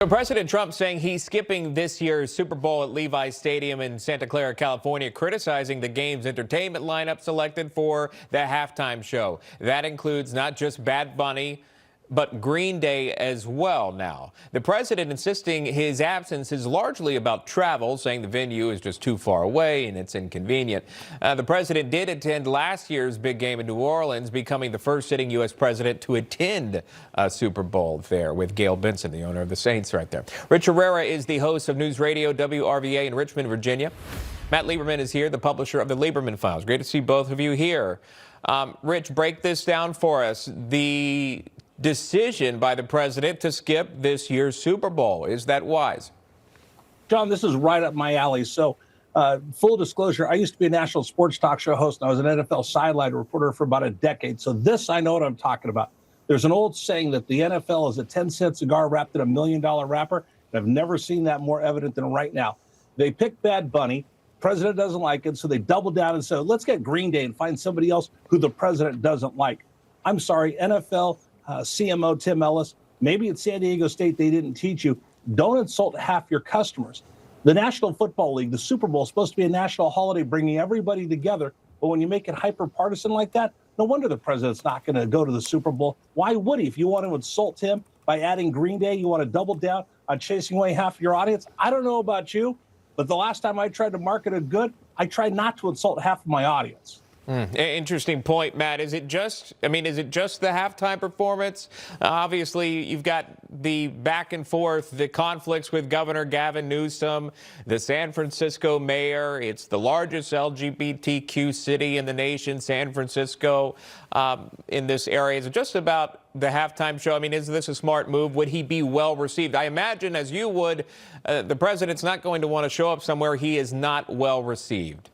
President Trump saying he's skipping this year's Super Bowl at Levi's Stadium in Santa Clara, California, criticizing the game's entertainment lineup selected for the halftime show. That includes not just Bad Bunny, but Green Day as well now. The president insisting his absence is largely about travel, saying the venue is just too far away and it's inconvenient. The president did attend last year's big game in New Orleans, becoming the first sitting U.S. president to attend a Super Bowl there with Gail Benson, the owner of the Saints right there. Rich Herrera is the host of News Radio WRVA in Richmond, Virginia. Matt Lieberman is here, the publisher of the Lieberman Files. Great to see both of you here. Rich, break this down for us. The decision by the president to skip this year's Super Bowl. Is that wise? John, this is right up my alley. So full disclosure, I used to be a national sports talk show host, and I was an NFL sideline reporter for about a decade. So this, I know what I'm talking about. There's an old saying that the NFL is a 10-cent cigar wrapped in $1 million wrapper. And I've never seen that more evident than right now. They picked Bad Bunny. President doesn't like it, so they doubled down and said, let's get Green Day and find somebody else who the president doesn't like. I'm sorry, NFL CMO Tim Ellis, maybe at San Diego State they didn't teach you, don't insult half your customers. The National Football League, the Super Bowl, is supposed to be a national holiday bringing everybody together. But when you make it hyper-partisan like that, no wonder the president's not going to go to the Super Bowl. Why would he? If you want to insult him by adding Green Day, you want to double down on chasing away half of your audience? I don't know about you, but the last time I tried to market a good, I tried not to insult half of my audience. Interesting point, Matt. Is it just the halftime performance? Obviously, you've got the back and forth, the conflicts with Governor Gavin Newsom, the San Francisco mayor. It's the largest LGBTQ city in the nation, San Francisco, in this area. Is it just about the halftime show? I mean, is this a smart move? Would he be well received? I imagine, as you would, the president's not going to want to show up somewhere he is not well received.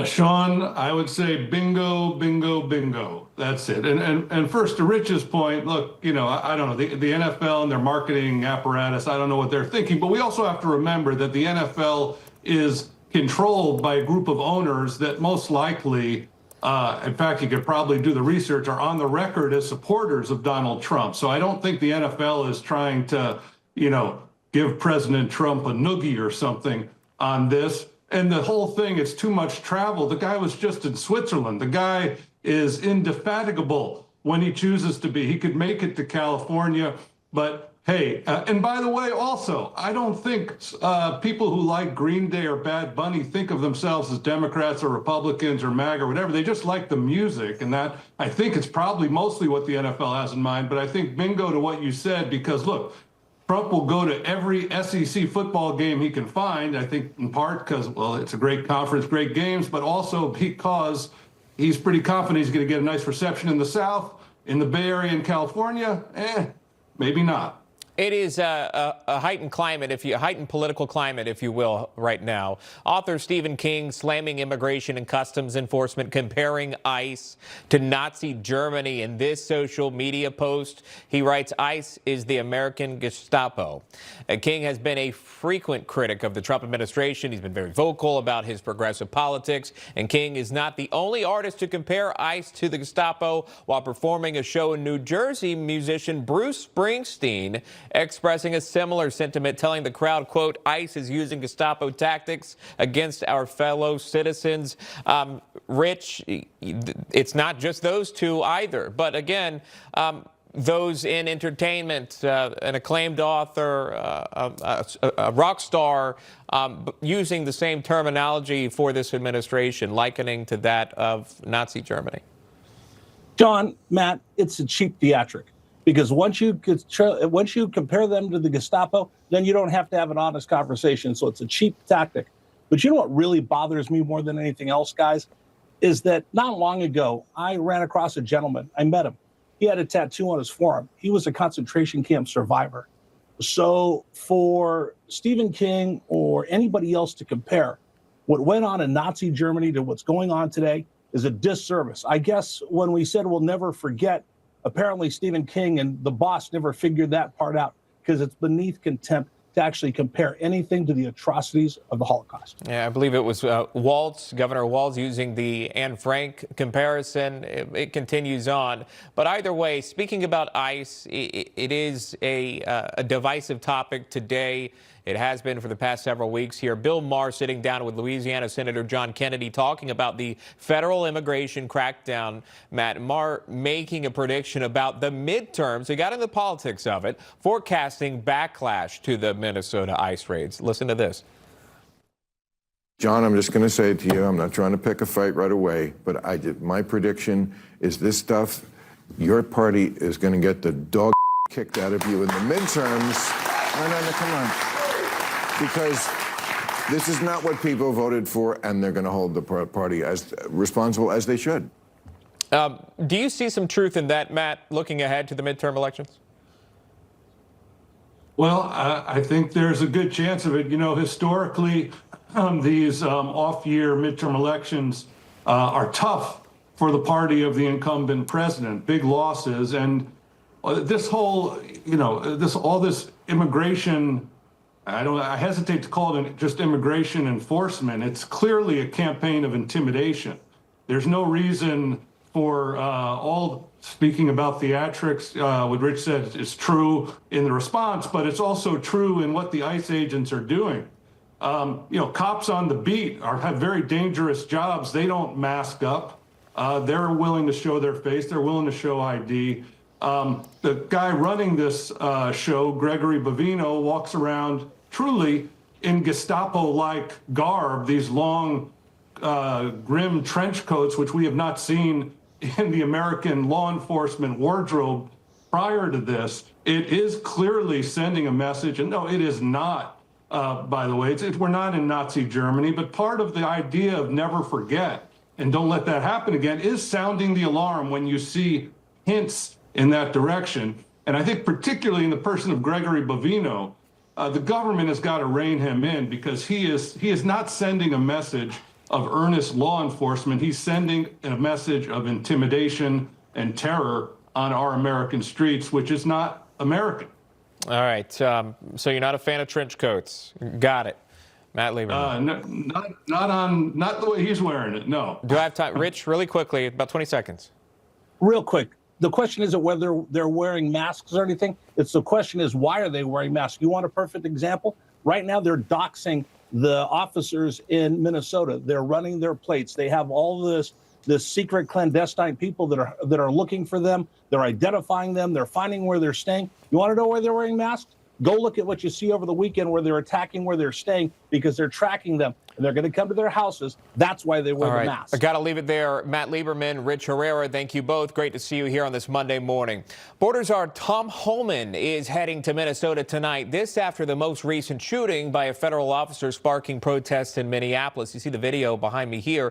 Sean, I would say bingo, bingo, bingo. That's it. And first, to Rich's point, look, I don't know, the NFL and their marketing apparatus, I don't know what they're thinking, but we also have to remember that the NFL is controlled by a group of owners that most likely, in fact, you could probably do the research, are on the record as supporters of Donald Trump. So I don't think the NFL is trying to, give President Trump a noogie or something on this. And the whole thing, it's too much travel. The guy was just in Switzerland. The guy is indefatigable when he chooses to be. He could make it to California. But hey, and by the way, also, I don't think people who like Green Day or Bad Bunny think of themselves as Democrats or Republicans or MAGA or whatever. They just like the music. And that, I think it's probably mostly what the NFL has in mind. But I think bingo to what you said, because look, Trump will go to every SEC football game he can find, I think in part because, well, it's a great conference, great games, but also because he's pretty confident he's going to get a nice reception in the South, in the Bay Area in California. Maybe not. It is a heightened climate, heightened political climate, if you will, right now. Author Stephen King slamming immigration and customs enforcement, comparing ICE to Nazi Germany in this social media post. He writes, ICE is the American Gestapo. King has been a frequent critic of the Trump administration. He's been very vocal about his progressive politics. And King is not the only artist to compare ICE to the Gestapo. While performing a show in New Jersey, musician Bruce Springsteen expressing a similar sentiment, telling the crowd, quote, ICE is using Gestapo tactics against our fellow citizens. Rich, it's not just those two either. But again, those in entertainment, an acclaimed author, a rock star, using the same terminology for this administration, likening to that of Nazi Germany. John, Matt, it's a cheap theatric. Because once you compare them to the Gestapo, then you don't have to have an honest conversation. So it's a cheap tactic. But you know what really bothers me more than anything else, guys, is that not long ago, I ran across a gentleman. I met him. He had a tattoo on his forearm. He was a concentration camp survivor. So for Stephen King or anybody else to compare what went on in Nazi Germany to what's going on today is a disservice. I guess when we said we'll never forget, apparently Stephen King and the boss never figured that part out, because it's beneath contempt to actually compare anything to the atrocities of the Holocaust. Yeah, I believe it was Governor Walz, using the Anne Frank comparison. It continues on. But either way, speaking about ICE, it is a divisive topic today. It has been for the past several weeks here. Bill Maher sitting down with Louisiana Senator John Kennedy talking about the federal immigration crackdown. Matt, Maher making a prediction about the midterms. He got into the politics of it, forecasting backlash to the Minnesota ICE raids. Listen to this. John, I'm just going to say it to you, I'm not trying to pick a fight right away, but my prediction is this stuff, your party is going to get the dog kicked out of you in the midterms. No, come on. Because this is not what people voted for, and they're going to hold the party as responsible as they should. Do you see some truth in that, Matt, looking ahead to the midterm elections? Well, I think there's a good chance of it. You know, historically, these off-year midterm elections are tough for the party of the incumbent president, big losses. And this whole, all this immigration, I hesitate to call it just immigration enforcement. It's clearly a campaign of intimidation. There's no reason for speaking about theatrics, what Rich said is true in the response, but it's also true in what the ICE agents are doing. Cops on the beat have very dangerous jobs. They don't mask up. They're willing to show their face. They're willing to show ID. The guy running this show, Gregory Bovino, walks around truly in Gestapo-like garb, these long, grim trench coats, which we have not seen in the American law enforcement wardrobe prior to this. It is clearly sending a message, and no, it is not, by the way, we're not in Nazi Germany, but part of the idea of never forget and don't let that happen again is sounding the alarm when you see hints in that direction. And I think particularly in the person of Gregory Bovino, the government has got to rein him in, because he is not sending a message of earnest law enforcement. He's sending a message of intimidation and terror on our American streets, which is not American. All right. So you're not a fan of trench coats. Got it. Matt Lieberman. Not the way he's wearing it, no. Do I have time? Rich, really quickly, about 20 seconds. Real quick. The question isn't whether they're wearing masks or anything. The question is, why are they wearing masks? You want a perfect example? Right now, they're doxing the officers in Minnesota. They're running their plates. They have all this secret clandestine people that are looking for them. They're identifying them. They're finding where they're staying. You want to know why they're wearing masks? Go look at what you see over the weekend where they're attacking where they're staying, because they're tracking them and they're going to come to their houses. That's why they wear the mask. I got to leave it there. Matt Lieberman, Rich Herrera, thank you both. Great to see you here on this Monday morning. Borders Czar Tom Homan is heading to Minnesota tonight. This after the most recent shooting by a federal officer sparking protests in Minneapolis. You see the video behind me here.